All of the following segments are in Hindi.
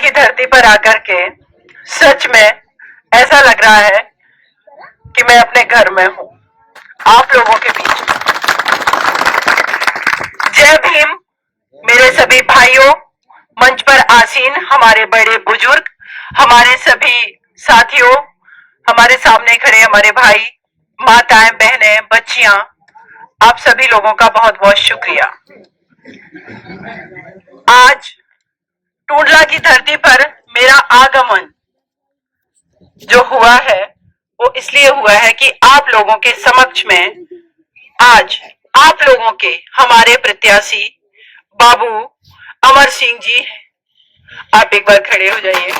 की धरती पर आकर के सच में ऐसा लग रहा है कि मैं अपने घर में हूं, आप लोगों के बीच। जय भीम मेरे सभी भाइयों, मंच पर आसीन हमारे बड़े बुजुर्ग, हमारे सभी साथियों, हमारे सामने खड़े हमारे भाई, माताएं, बहनें, बच्चियां, आप सभी लोगों का बहुत बहुत शुक्रिया। आज टूंडला की धरती पर मेरा आगमन जो हुआ है वो इसलिए हुआ है कि आप लोगों के समक्ष में आज आप लोगों के हमारे प्रत्याशी बाबू अमर सिंह जी, आप एक बार खड़े हो जाइए।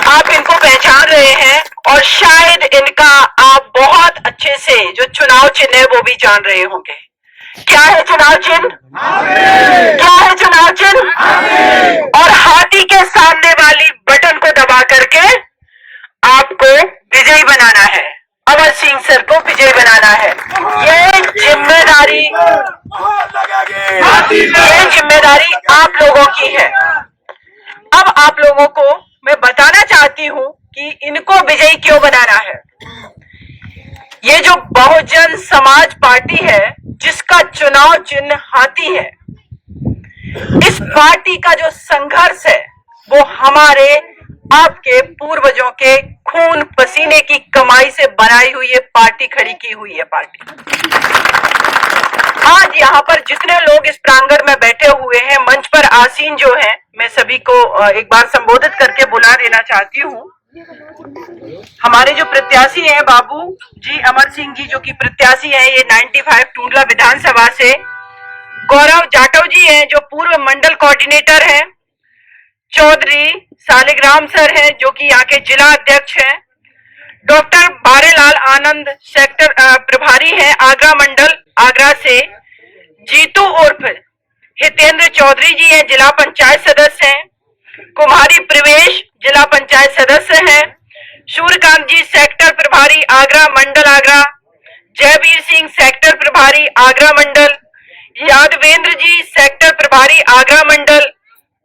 आप इनको पहचान रहे हैं और शायद इनका आप बहुत अच्छे से जो चुनाव चिन्ह है वो भी जान रहे होंगे। क्या है चुनाव चिन्ह? क्या है चुनाव चिन्ह? और हाथी के सामने वाली बटन को दबा करके आपको विजयी बनाना है, अमर सिंह सर को विजयी बनाना है। ये जिम्मेदारी आप लोगों की है। अब आप लोगों को मैं बताना चाहती हूं कि इनको विजयी क्यों बनाना है। ये जो बहुजन समाज पार्टी है जिसका चुनाव चिन्ह हाथी है, इस पार्टी का जो संघर्ष है वो हमारे आपके पूर्वजों के खून पसीने की कमाई से बनाई हुई ये पार्टी, खड़ी की हुई है पार्टी। आज यहाँ पर जितने लोग इस प्रांगण में बैठे हुए हैं, मंच पर आसीन जो हैं, मैं सभी को एक बार संबोधित करके बुला देना चाहती हूँ। हमारे जो प्रत्याशी हैं बाबू जी अमर सिंह जी, जो कि प्रत्याशी हैं ये 95 टूंडला विधानसभा से। गौरव जाटव जी हैं जो पूर्व मंडल कोऑर्डिनेटर हैं। चौधरी सालिग्राम सर हैं जो कि यहाँ के जिला अध्यक्ष हैं। डॉक्टर बारेलाल आनंद सेक्टर प्रभारी हैं आगरा मंडल आगरा से। जीतू उर्फ हितेंद्र चौधरी जी हैं, जिला पंचायत सदस्य हैं। कुमारी प्रवेश जिला पंचायत सदस्य हैं। सूर्यकांत जी सेक्टर प्रभारी आगरा मंडल आगरा। जयवीर सिंह सेक्टर प्रभारी आगरा मंडल। यादवेंद्र जी सेक्टर प्रभारी आगरा मंडल।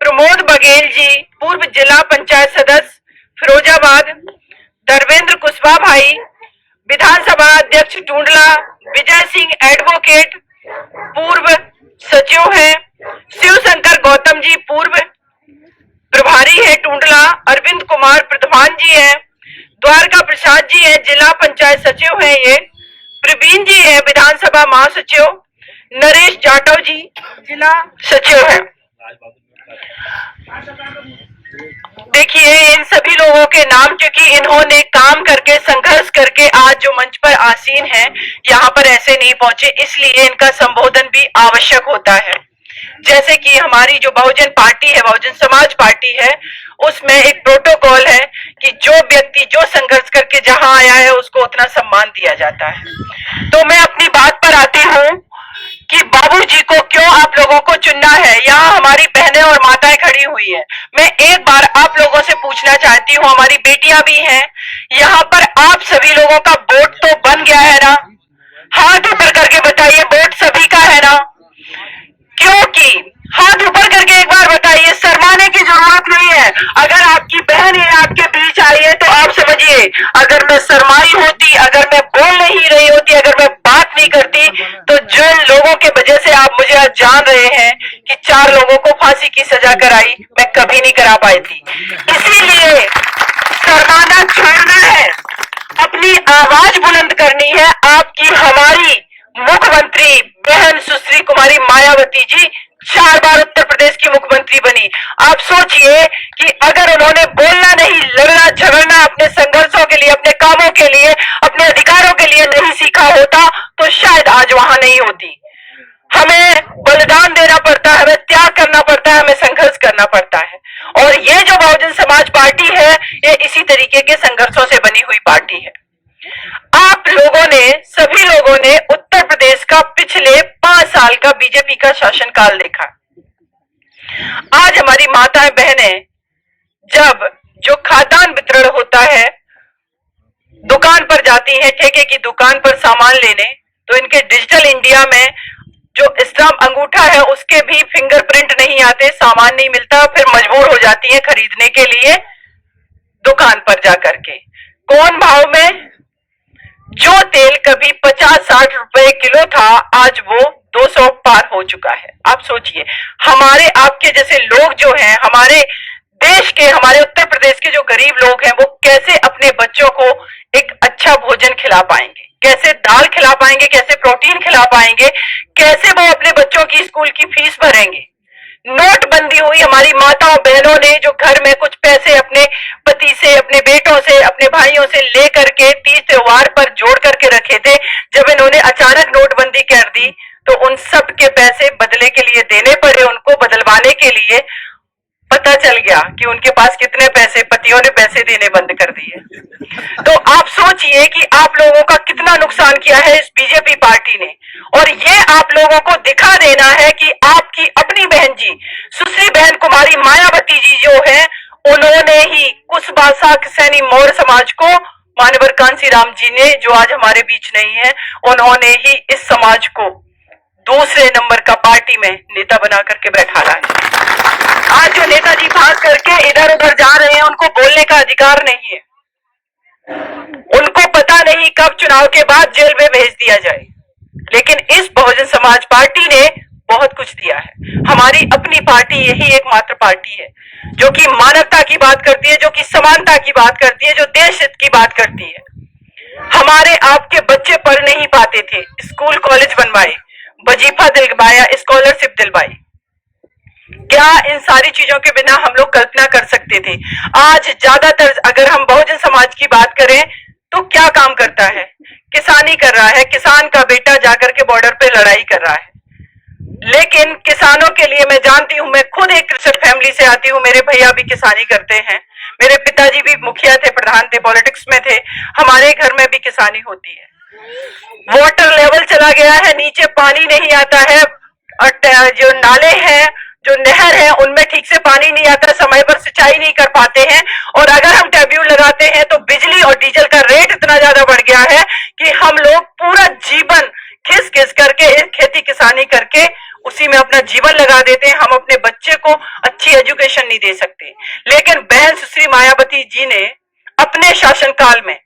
प्रमोद बघेल जी पूर्व जिला पंचायत सदस्य फिरोजाबाद। धर्मेंद्र कुशवाहा भाई विधानसभा अध्यक्ष टूंडला। विजय सिंह एडवोकेट पूर्व सचिव हैं। शिवशंकर गौतम जी पूर्व प्रभारी है टूंडला। अरविंद कुमार प्रधान जी हैं। द्वारका प्रसाद जी हैं, जिला पंचायत सचिव हैं ये। प्रवीण जी हैं विधानसभा महासचिव। नरेश जाटव जी जिला सचिव हैं। देखिए इन सभी लोगों के नाम, क्योंकि इन्होंने काम करके संघर्ष करके आज जो मंच पर आसीन है यहाँ पर ऐसे नहीं पहुंचे, इसलिए इनका संबोधन भी आवश्यक होता है। जैसे कि हमारी जो बहुजन पार्टी है, बहुजन समाज पार्टी है, उसमें एक प्रोटोकॉल है कि जो व्यक्ति जो संघर्ष करके जहां आया है उसको उतना सम्मान दिया जाता है। तो मैं अपनी बात पर आती हूँ कि बाबूजी को क्यों आप लोगों को चुनना है। यहाँ हमारी बहनें और माताएं खड़ी हुई है। मैं एक बार आप लोगों से पूछना चाहती हूँ, हमारी बेटियां भी हैं यहाँ पर, आप सभी लोगों का वोट तो बन गया है ना? हाथ ऊपर करके बताइए, वोट सभी का है ना? क्योंकि हाथ ऊपर करके एक बार बताइए, शर्माने की जरूरत नहीं है। अगर आपकी बहन है आपके बीच आई है तो आप समझिए, अगर मैं शर्माई होती, अगर मैं बोल नहीं रही होती, अगर मैं बात नहीं करती, तो जिन लोगों के वजह से आप मुझे आज जान रहे हैं कि 4 लोगों को फांसी की सजा कराई, मैं कभी नहीं करा पाई थी। इसीलिए शर्माना छोड़ना है, अपनी आवाज बुलंद करनी है। आपकी हमारी मुख्यमंत्री बहन सुश्री कुमारी मायावती जी 4 बार उत्तर प्रदेश की मुख्यमंत्री बनी। आप सोचिए कि अगर उन्होंने बोलना नहीं, लड़ना झगड़ना अपने संघर्षों के लिए, अपने कामों के लिए, अपने अधिकारों के लिए नहीं सीखा होता तो शायद आज वहां नहीं होती। हमें बलिदान देना पड़ता है, हमें त्याग करना पड़ता है, हमें संघर्ष करना पड़ता है। और ये जो बहुजन समाज पार्टी है ये इसी तरीके के संघर्षों से बनी हुई पार्टी है। आप लोगों ने, सभी लोगों ने उत्तर प्रदेश का पिछले 5 साल का बीजेपी का शासनकाल देखा। आज हमारी माताएं बहनें जब जो खाद्यान्न वितरण होता है, दुकान पर जाती हैं, ठेके की दुकान पर सामान लेने, तो इनके डिजिटल इंडिया में जो स्टाम्प अंगूठा है उसके भी फिंगरप्रिंट नहीं आते, सामान नहीं मिलता, फिर मजबूर हो जाती है खरीदने के लिए दुकान पर जाकर के। कौन भाव में? जो तेल कभी 50-60 रुपए किलो था आज वो 200 पार हो चुका है। आप सोचिए, हमारे आपके जैसे लोग जो हैं, हमारे देश के, हमारे उत्तर प्रदेश के जो गरीब लोग हैं, वो कैसे अपने बच्चों को एक अच्छा भोजन खिला पाएंगे, कैसे दाल खिला पाएंगे, कैसे प्रोटीन खिला पाएंगे, कैसे वो अपने बच्चों की स्कूल की फीस भरेंगे। नोटबंदी हुई, हमारी माताओं बहनों ने जो घर में कुछ पैसे अपने पति से, अपने बेटों से, अपने भाइयों से लेकर के तीज त्योहार पर जोड़ करके रखे थे, जब इन्होंने अचानक नोटबंदी कर दी तो उन सब के पैसे बदले के लिए देने पड़े, उनको बदलवाने के लिए। पता चल गया कि उनके पास कितने पैसे, पतियों ने पैसे देने बंद कर दिए। तो आप सोचिए कि आप लोगों का कितना नुकसान किया है इस बीजेपी पार्टी ने। और ये आप लोगों को दिखा देना है कि आपकी अपनी बहन जी, सुश्री बहन कुमारी मायावती जी जो है, उन्होंने ही कुशभाषा सैनी मौर्य समाज को, मानवर कांसीराम जी ने जो आज हमारे बीच नहीं है, उन्होंने ही इस समाज को दूसरे नंबर का पार्टी में नेता बना करके बैठाना है। आज जो नेताजी भाग करके इधर उधर जा रहे हैं, उनको बोलने का अधिकार नहीं है। उनको पता नहीं कब चुनाव के बाद जेल में भेज दिया जाए। लेकिन इस बहुजन समाज पार्टी ने बहुत कुछ दिया है। हमारी अपनी पार्टी यही एकमात्र पार्टी है जो कि मानवता की बात करती है, जो कि समानता की बात करती है, जो देश हित की बात करती है। हमारे आपके बच्चे पढ़ नहीं पाते थे, स्कूल कॉलेज बनवाए, वजीफा दिलवाया, स्कॉलरशिप दिलवाई। क्या इन सारी चीजों के बिना हम लोग कल्पना कर सकते थे? आज ज्यादातर अगर हम बहुजन समाज की बात करें तो क्या काम करता है? किसानी कर रहा है, किसान का बेटा जाकर के बॉर्डर पे लड़ाई कर रहा है। लेकिन किसानों के लिए मैं जानती हूं, मैं खुद एक कृषक फैमिली से आती हूं, मेरे भैया भी किसानी करते हैं, मेरे पिताजी भी मुखिया थे, प्रधान थे, पॉलिटिक्स में थे, हमारे घर में भी किसानी होती है। वाटर लेवल चला गया है, नीचे पानी नहीं आता है, और जो नाले हैं, जो नहर है, उनमें ठीक से पानी नहीं आता, समय पर सिंचाई नहीं कर पाते हैं। और अगर हम ट्यूबवेल लगाते हैं तो बिजली और डीजल का रेट इतना ज्यादा बढ़ गया है कि हम लोग पूरा जीवन घिस घिस करके खेती किसानी करके उसी में अपना जीवन लगा देते हैं। हम अपने बच्चे को अच्छी एजुकेशन नहीं दे सकते। लेकिन बहन सुश्री मायावती जी ने अपने शासनकाल में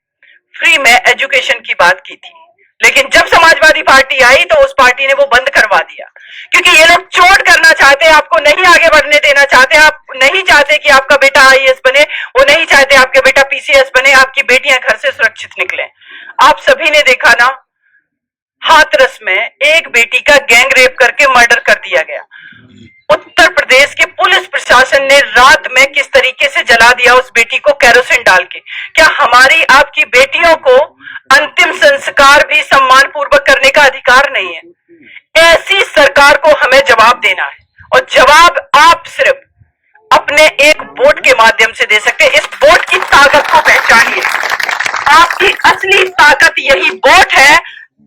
फ्री में एजुकेशन की बात की थी, लेकिन जब समाजवादी पार्टी आई तो उस पार्टी ने वो बंद करवा दिया, क्योंकि ये लोग चोट करना चाहते हैं, आपको नहीं आगे बढ़ने देना चाहते। आप नहीं चाहते कि आपका बेटा आईएएस बने, वो नहीं चाहते आपके बेटा पीसीएस बने, आपकी बेटियां घर से सुरक्षित निकले। आप सभी ने देखा ना, हाथरस में एक बेटी का गैंग रेप करके मर्डर कर दिया गया। उत्तर प्रदेश के पुलिस प्रशासन ने रात में किस तरीके से जला दिया उस बेटी को केरोसिन डाल के। क्या हमारी आपकी बेटियों को अंतिम संस्कार भी सम्मान पूर्वक करने का अधिकार नहीं है? ऐसी सरकार को हमें जवाब देना है, और जवाब आप सिर्फ अपने एक वोट के माध्यम से दे सकते हैं। इस वोट की ताकत को पहचानिए। आपकी असली ताकत यही वोट है।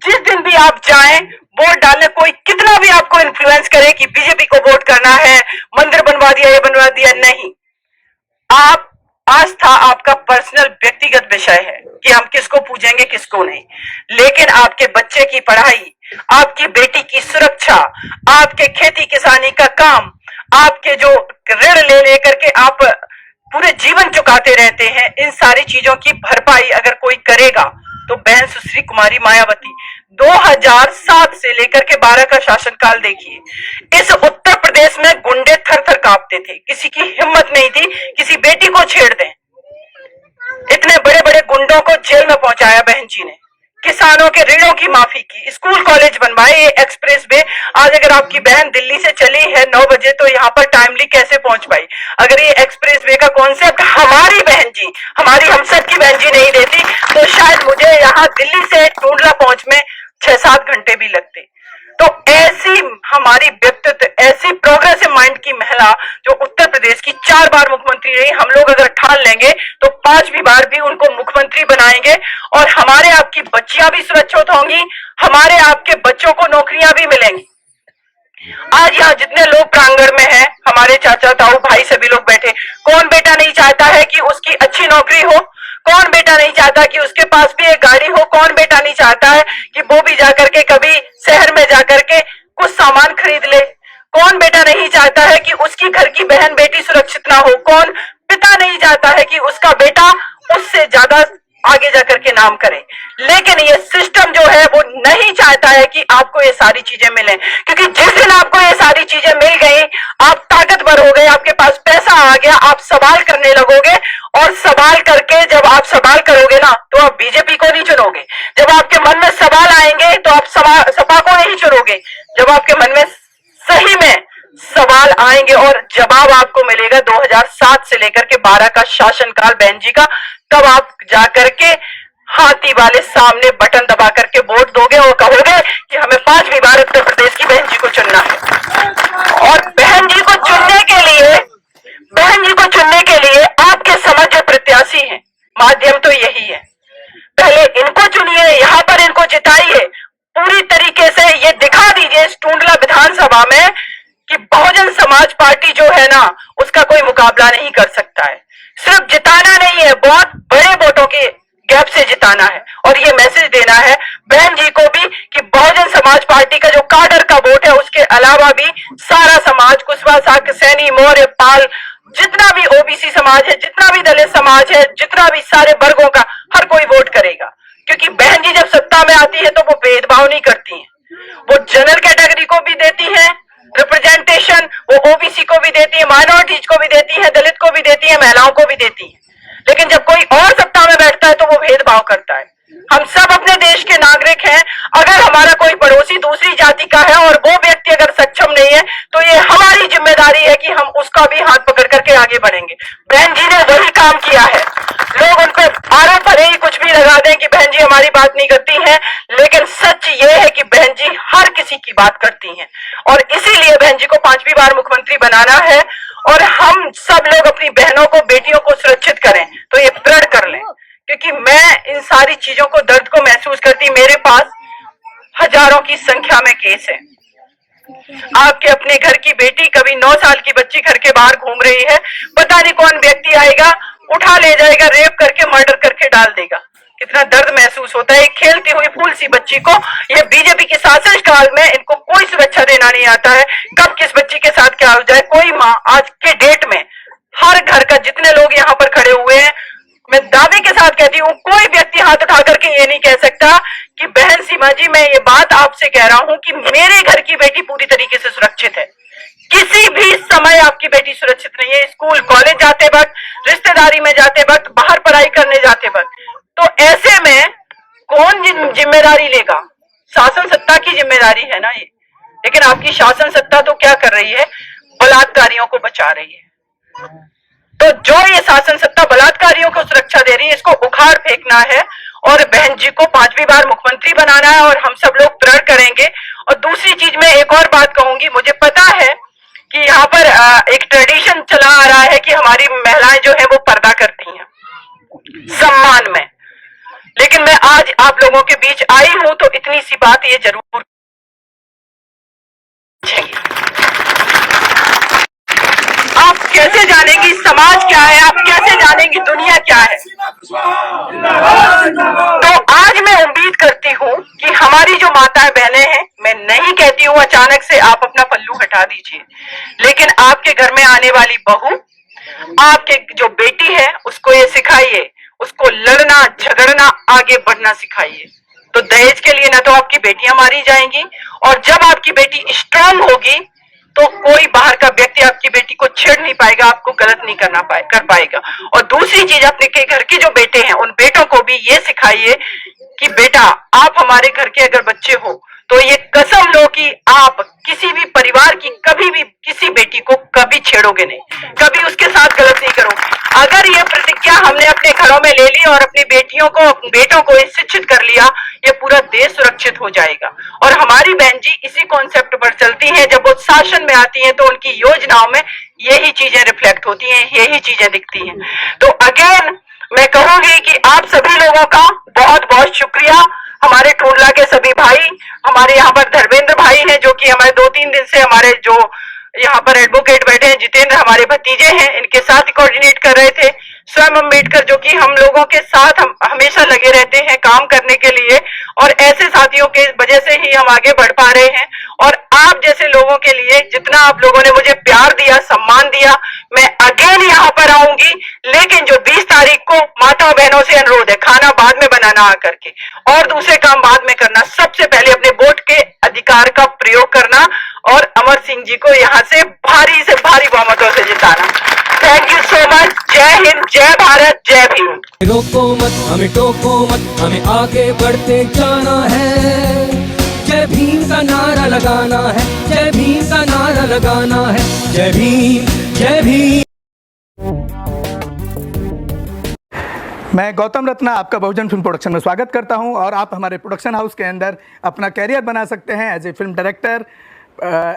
जिस दिन भी आप जाएं वोट डालने, कोई कितना भी आपको इन्फ्लुएंस करे कि बीजेपी को वोट करना है, मंदिर बनवा दिया, ये बनवा दिया, नहीं। आप आस्था आपका पर्सनल व्यक्तिगत विषय है कि हम किसको पूजेंगे किसको नहीं, लेकिन आपके बच्चे की पढ़ाई, आपकी बेटी की सुरक्षा, आपके खेती किसानी का काम, आपके जो ऋण ले लेकर के आप पूरे जीवन चुकाते रहते हैं, इन सारी चीजों की भरपाई अगर कोई करेगा तो बहन सुश्री कुमारी मायावती। 2007 से लेकर के 12 का शासनकाल देखिए, इस उत्तर प्रदेश में गुंडे थर थर कांपते थे, किसी की हिम्मत नहीं थी किसी बेटी को छेड़ दें। इतने बड़े बड़े गुंडों को जेल में पहुंचाया बहन जी ने, किसानों के ऋणों की माफी की, स्कूल कॉलेज बनवाए, ये एक्सप्रेस वे। आज अगर आपकी बहन दिल्ली से चली है 9 बजे तो यहाँ पर टाइमली कैसे पहुंच पाई? अगर ये एक्सप्रेस वे का कॉन्सेप्ट हमारी बहन जी, हमारी हम सब की बहन जी नहीं देती तो शायद मुझे यहाँ दिल्ली से टूंडला पहुंच में 6-7 घंटे भी लगते। तो ऐसी हमारी व्यक्तित्व, ऐसी प्रोग्रेसिव माइंड की महिला जो उत्तर प्रदेश की 4 बार मुख्यमंत्री रही, हम लोग अगर ठान लेंगे तो 5वीं बार भी उनको मुख्यमंत्री बनाएंगे, और हमारे आपकी बच्चियां भी सुरक्षित होंगी, हमारे आपके बच्चों को नौकरियां भी मिलेंगी। आज यहाँ जितने लोग प्रांगण में हैं, हमारे चाचा ताऊ भाई सभी लोग बैठे, कौन बेटा नहीं चाहता है कि उसकी अच्छी नौकरी हो? कौन बेटा नहीं चाहता कि उसके पास भी एक गाड़ी हो? कौन बेटा नहीं चाहता है कि वो भी जाकर के कभी शहर में जाकर के कुछ सामान खरीद ले। कौन बेटा नहीं चाहता है कि उसकी घर की बहन बेटी सुरक्षित ना हो? कौन पिता नहीं चाहता है कि उसका बेटा उससे ज्यादा आगे जाकर के नाम करे? लेकिन ये सिस्टम जो है वो नहीं चाहता है कि आपको ये सारी चीजें मिले, क्योंकि जिस दिन आपको ये सारी चीजें मिल गई, आप ताकतवर हो गए, आपके पास पैसा आ गया, आप सवाल करने लगोगे, और सवाल करके जब आप सवाल करोगे ना, तो आप बीजेपी को नहीं चुनोगे। जब आपके मन में सवाल आएंगे तो आप सपा को नहीं चुनोगे। जब आपके मन में सही में सवाल आएंगे और जवाब आपको मिलेगा 2007 से लेकर के 12 का शासनकाल बहन जी का, तब आप जाकर के हाथी वाले सामने बटन दबा करके वोट दोगे और कहोगे कि हमें 5वीं बार उत्तर प्रदेश की बहन जी को चुनना है। और बहन जी को चुनने के लिए, बहन जी को चुनने के लिए आपके समझ जो प्रत्याशी हैं, माध्यम तो यही है। पहले इनको चुनिए, यहाँ पर इनको जिताइए, पूरी तरीके से ये दिखा दीजिए इस टूंडला विधानसभा में कि बहुजन समाज पार्टी जो है ना, उसका कोई मुकाबला नहीं कर सकता है। सिर्फ जिताना नहीं है, बहुत बड़े वोटों के गैप से जिताना है। और ये मैसेज देना है बहन जी को भी कि बहुजन समाज पार्टी का जो काडर का वोट है, उसके अलावा भी सारा समाज, कुशवाहा, साक, सैनी, मौर्य, पाल, जितना भी ओबीसी समाज है, जितना भी दलित समाज है, जितना भी सारे वर्गों का हर कोई वोट करेगा। क्योंकि बहन जी जब सत्ता में आती है तो वो भेदभाव नहीं करती है। वो जनरल कैटेगरी को भी देती है रिप्रेजेंटेशन, वो ओबीसी को भी देती है, माइनॉरिटीज को भी देती है, दलित को भी देती है, महिलाओं को भी देती है। लेकिन जब कोई और सत्ता में बैठता है तो वो भेदभाव करता है। हम सब अपने देश के नागरिक हैं। अगर हमारा कोई पड़ोसी दूसरी जाति का है और वो व्यक्ति अगर सक्षम नहीं है, तो ये हमारी जिम्मेदारी है कि हम उसका भी हाथ पकड़ करके आगे बढ़ेंगे। बहन जी ने वही काम किया है। लोग उन पर आरोप भले ही कुछ भी लगा दें कि बहन जी हमारी बात नहीं करती हैं, लेकिन सच ये है कि बहन जी हर किसी की बात करती हैं। और इसीलिए बहन जी को 5वीं बार मुख्यमंत्री बनाना है। और हम सब लोग अपनी बहनों को, बेटियों को सुरक्षित करें, तो ये प्रण कर लें। क्योंकि मैं इन सारी चीजों को, दर्द को महसूस करती, मेरे पास हजारों की संख्या में केस है। आपके अपने घर की बेटी, कभी 9 साल की बच्ची घर के बाहर घूम रही है, पता नहीं कौन व्यक्ति आएगा, उठा ले जाएगा, रेप करके, मर्डर करके डाल देगा। कितना दर्द महसूस होता है। एक खेलती हुई फूल सी बच्ची को, ये बीजेपी के शासनकाल में इनको कोई सुरक्षा देना नहीं आता है। कब किस बच्ची के साथ क्या हो जाए कोई माँ, आज के डेट में हर घर का, जितने लोग यहाँ पर खड़े हुए हैं, मैं दावे के साथ कहती हूँ, कोई व्यक्ति हाथ उठा करके ये नहीं कह सकता कि बहन सीमा जी, मैं ये बात आपसे कह रहा हूँ कि मेरे घर की बेटी पूरी तरीके से सुरक्षित है। किसी भी समय आपकी बेटी सुरक्षित नहीं है। स्कूल कॉलेज जाते वक्त, रिश्तेदारी में जाते वक्त, बाहर पढ़ाई करने जाते वक्त। तो ऐसे में कौन जिम्मेदारी लेगा? शासन सत्ता की जिम्मेदारी है ना ये। लेकिन आपकी शासन सत्ता तो क्या कर रही है? बलात्कारियों को बचा रही है। तो जो ये शासन सत्ता बलात्कारियों को सुरक्षा दे रही है, इसको उखाड़ फेंकना है और बहन जी को 5वीं बार मुख्यमंत्री बनाना है। और हम सब लोग प्रण करेंगे। और दूसरी चीज मैं एक और बात कहूंगी, मुझे पता है कि यहाँ पर एक ट्रेडिशन चला आ रहा है कि हमारी महिलाएं जो है वो पर्दा करती हैं सम्मान में। लेकिन मैं आज आप लोगों के बीच आई हूं तो इतनी सी बात ये जरूर, आप कैसे जानेंगी समाज क्या है, आप कैसे जानेंगी दुनिया क्या है। तो आज मैं उम्मीद करती हूँ कि हमारी जो माताएं बहनें हैं, मैं नहीं कहती हूँ अचानक से आप अपना पल्लू हटा दीजिए, लेकिन आपके घर में आने वाली बहू, आपके जो बेटी है, उसको ये सिखाइए, उसको लड़ना, झगड़ना, आगे बढ़ना सिखाइए। तो दहेज के लिए ना तो आपकी बेटियां मारी जाएंगी, और जब आपकी बेटी स्ट्रांग होगी तो कोई बाहर का व्यक्ति आपकी बेटी को छेड़ नहीं पाएगा, आपको गलत नहीं कर पाएगा। और दूसरी चीज, अपने के घर के जो बेटे हैं, उन बेटों को भी ये सिखाइए कि बेटा, आप हमारे घर के अगर बच्चे हो तो ये कसम लो कि आप किसी भी परिवार की, कभी भी किसी बेटी को कभी छेड़ोगे नहीं, कभी उसके साथ गलत नहीं करोगे। अगर ये प्रतिज्ञा हमने अपने घरों में ले ली और अपनी बेटियों को, बेटों को शिक्षित कर लिया, ये पूरा देश सुरक्षित हो जाएगा। और हमारी बहन जी इसी कॉन्सेप्ट पर चलती हैं। जब वो शासन में आती हैं तो उनकी योजनाओं में यही चीजें रिफ्लेक्ट होती हैं, यही चीजें दिखती हैं। तो अगेन मैं कहूंगी कि आप सभी लोगों का बहुत बहुत शुक्रिया। हमारे टूंडला के सभी भाई, हमारे यहाँ पर धर्मेंद्र भाई हैं जो कि हमारे 2-3 दिन से हमारे जो यहाँ पर एडवोकेट बैठे हैं, जितेंद्र हमारे भतीजे हैं, इनके साथ कोऑर्डिनेट कर रहे थे। स्वयं अम्बेडकर जो कि हम लोगों के साथ हमेशा लगे रहते हैं काम करने के लिए, और ऐसे साथियों के वजह से ही हम आगे बढ़ पा रहे हैं। और आप जैसे लोगों के लिए जितना आप लोगों ने मुझे प्यार दिया, सम्मान दिया, मैं अगेन यहाँ पर आऊंगी। लेकिन जो 20 तारीख को माता बहनों से अनुरोध है, खाना बाद में बनाना आकर के और दूसरे काम बाद में करना, सबसे पहले अपने वोट के अधिकार का प्रयोग करना और अमर सिंह जी को यहाँ से भारी बहुमतों से जिताना। Thank you so much. जय हिंद, जय भारत, जय भीम। रोको मत, हमें टोको मत, हमें आगे बढ़ते जाना है। जय भीम का नारा लगाना है, जय भीम का नारा लगाना है। जय भीम, जय भीम। मैं गौतम रत्ना आपका बहुजन फिल्म प्रोडक्शन में स्वागत करता हूं और आप हमारे प्रोडक्शन हाउस के अंदर अपना कैरियर बना सकते हैं as a film director,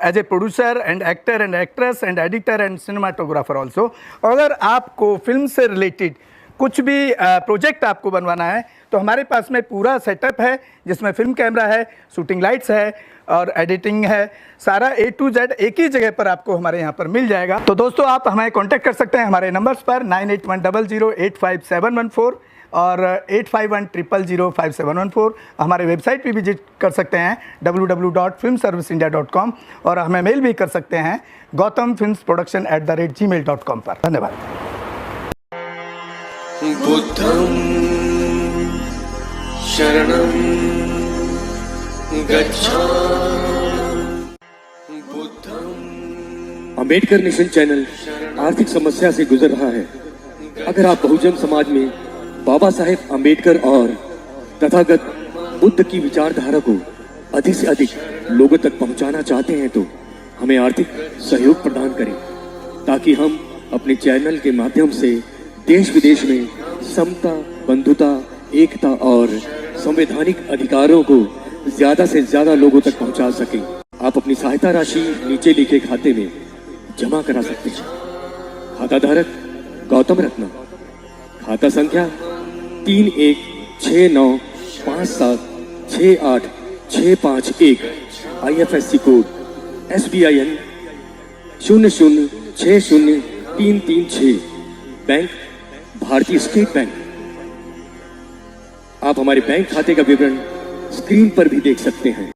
as a producer and actor and actress and editor and cinematographer also. अगर आपको फिल्म से रिलेटेड कुछ भी प्रोजेक्ट आपको बनवाना है तो हमारे पास में पूरा सेटअप है, जिसमें फिल्म कैमरा है, शूटिंग लाइट्स है और एडिटिंग है। सारा A to Z एक ही जगह पर आपको हमारे यहाँ पर मिल जाएगा। तो दोस्तों आप हमें कांटेक्ट कर सकते हैं हमारे नंबर्स पर 9810085714 और 8510005714। हमारे वेबसाइट पे विजिट कर सकते हैं www.filmserviceindia.com और हमें मेल भी कर सकते हैं gautamfilmsproduction@gmail.com पर। धन्यवाद। बुद्धं शरणं गच्छामि। अंबेडकर नेशन चैनल आर्थिक समस्या से गुजर रहा है। अगर आप बहुजन समाज में बाबा साहेब अंबेडकर और तथागत बुद्ध की विचारधारा को अधिक से अधिक लोगों तक पहुंचाना चाहते हैं तो हमें आर्थिक सहयोग प्रदान करें, ताकि हम अपने चैनल के माध्यम से देश विदेश में समता, बंधुता, एकता और संवैधानिक अधिकारों को ज्यादा से ज्यादा लोगों तक पहुंचा सकें। आप अपनी सहायता राशि नीचे लिखे खाते में जमा करा सकते हैं। खाता धारक गौतम रत्ना, खाता संख्या 3169576865 IFSC कोड SBIN 0060336, बैंक भारतीय स्टेट बैंक। आप हमारे बैंक खाते का विवरण स्क्रीन पर भी देख सकते हैं।